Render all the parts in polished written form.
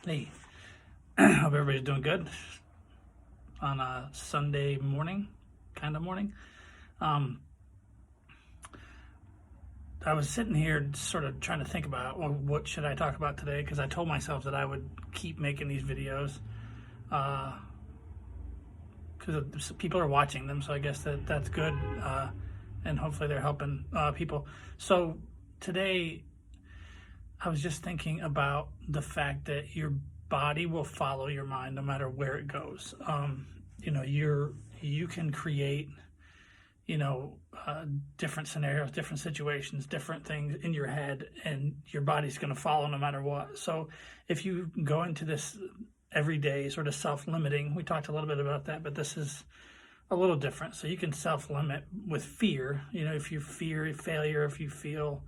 Hey, hope everybody's doing good on a Sunday morning, kind of morning. Um, I was sitting here sort of trying to think about, well, what should I talk about today, because I told myself that I would keep making these videos because people are watching them, so I guess that's good, and hopefully they're helping people. So today I was just thinking about the fact that your body will follow your mind no matter where it goes. You can create, you know, different scenarios, different situations, different things in your head, and your body's going to follow no matter what. So if you go into this everyday sort of self-limiting, we talked a little bit about that, but this is a little different. So you can self-limit with fear. If you fear failure, if you feel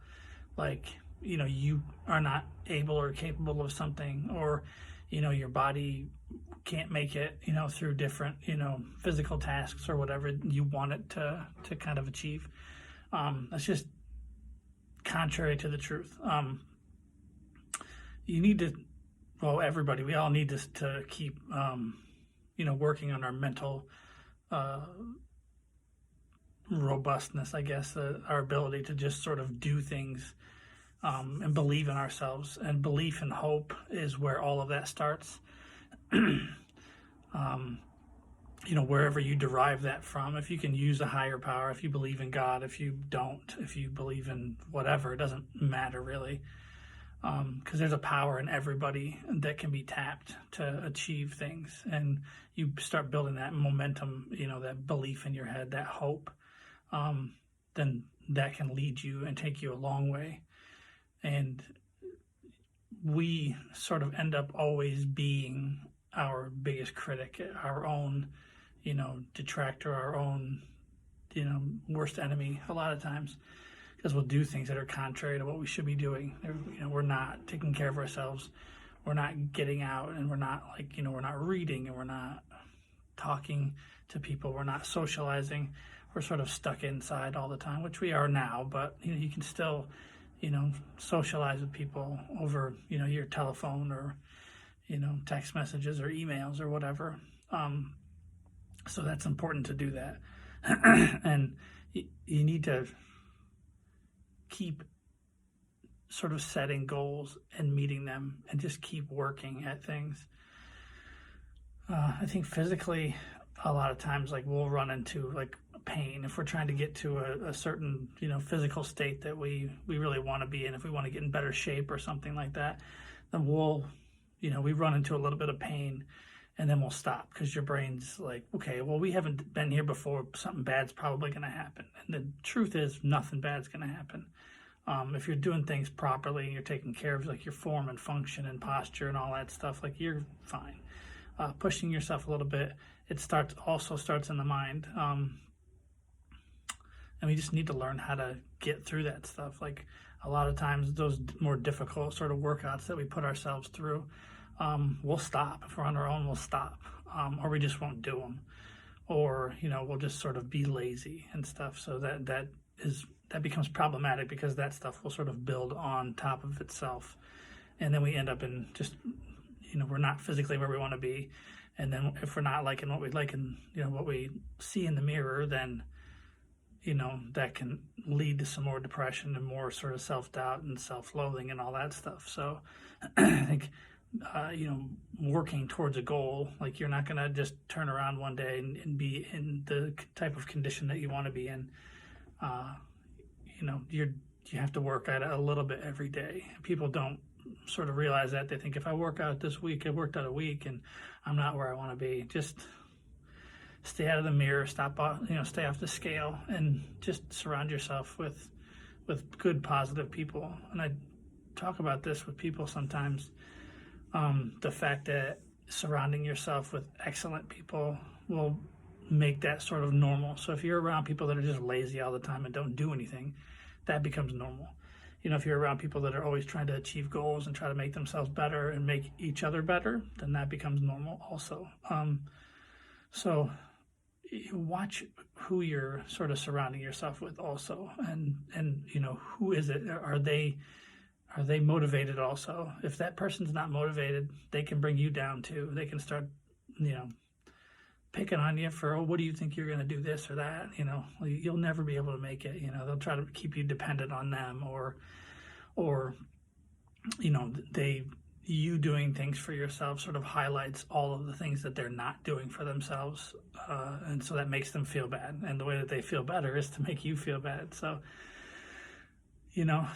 like you are not able or capable of something, or your body can't make it through different physical tasks or whatever you want it to kind of achieve. That's just contrary to the truth. You need to, well, everybody, we all need to keep working on our mental robustness, I guess, our ability to just sort of do things and believe in ourselves. And belief and hope is where all of that starts. Wherever you derive that from, if you can use a higher power, if you believe in God, if you don't, if you believe in whatever, it doesn't matter really. Because there's a power in everybody that can be tapped to achieve things. And you start building that momentum, that belief in your head, that hope, then that can lead you and take you a long way. And we sort of end up always being our biggest critic, our own, detractor, our own, worst enemy a lot of times, because we'll do things that are contrary to what we should be doing. We're not taking care of ourselves. We're not getting out, and we're not we're not reading, and we're not talking to people. We're not socializing. We're sort of stuck inside all the time, which we are now, but you can still socialize with people over, your telephone or, text messages or emails or whatever. So that's important to do that. And you need to keep sort of setting goals and meeting them and just keep working at things. I think physically, a lot of times, we'll run into pain if we're trying to get to a certain physical state that we really want to be in. If we want to get in better shape or something like that, then we run into a little bit of pain, and then we'll stop because your brain's like, okay, well, we haven't been here before, something bad's probably going to happen. And the truth is, nothing bad's going to happen. If you're doing things properly and you're taking care of your form and function and posture and all that stuff, you're fine. Pushing yourself a little bit, it also starts in the mind. And we just need to learn how to get through that stuff. A lot of times, those more difficult sort of workouts that we put ourselves through, we'll stop. If we're on our own, we'll stop. Or we just won't do them. Or, we'll just sort of be lazy and stuff. So that becomes problematic, because that stuff will sort of build on top of itself. And then we end up in just, we're not physically where we want to be. And then if we're not liking what we like and, what we see in the mirror, then, that can lead to some more depression and more sort of self-doubt and self-loathing and all that stuff. So I think, working towards a goal, you're not going to just turn around one day and be in the type of condition that you want to be in. You have to work at it a little bit every day. People don't sort of realize that. They think, if I work out this week, I worked out a week and I'm not where I want to be. Just stay out of the mirror, stay off the scale, and just surround yourself with good, positive people. And I talk about this with people sometimes, the fact that surrounding yourself with excellent people will make that sort of normal. So if you're around people that are just lazy all the time and don't do anything, that becomes normal. If you're around people that are always trying to achieve goals and try to make themselves better and make each other better, then that becomes normal also. So watch who you're sort of surrounding yourself with also, and who is it? Are they motivated also? If that person's not motivated, they can bring you down too. They can start, picking on you for, oh, what do you think you're going to do this or that? You'll never be able to make it. They'll try to keep you dependent on them, or you doing things for yourself sort of highlights all of the things that they're not doing for themselves. And so that makes them feel bad. And the way that they feel better is to make you feel bad. So,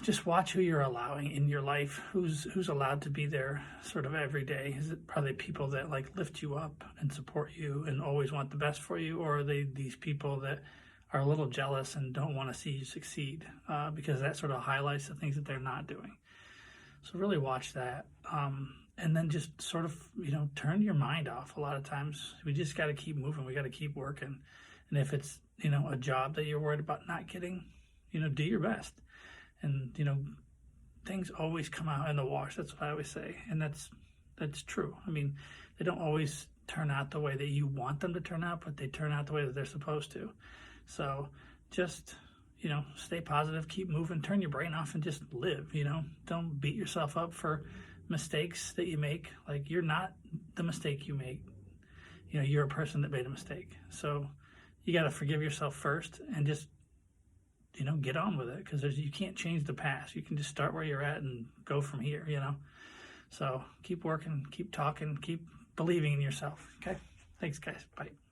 just watch who you're allowing in your life, who's allowed to be there sort of every day. Are they people that like lift you up and support you and always want the best for you? Or are they these people that are a little jealous and don't want to see you succeed, because that sort of highlights the things that they're not doing. So really watch that. And then just sort of, turn your mind off. A lot of times we just got to keep moving. We got to keep working. And if it's, a job that you're worried about not getting, do your best. And, things always come out in the wash. That's what I always say. And that's true. I mean, they don't always turn out the way that you want them to turn out, but they turn out the way that they're supposed to. So just, stay positive, keep moving, turn your brain off and just live, Don't beat yourself up for mistakes that you make. Like, you're not the mistake you make. You're a person that made a mistake. So you got to forgive yourself first and just, get on with it, because you can't change the past. You can just start where you're at and go from here, So keep working, keep talking, keep believing in yourself. Okay. Thanks, guys. Bye.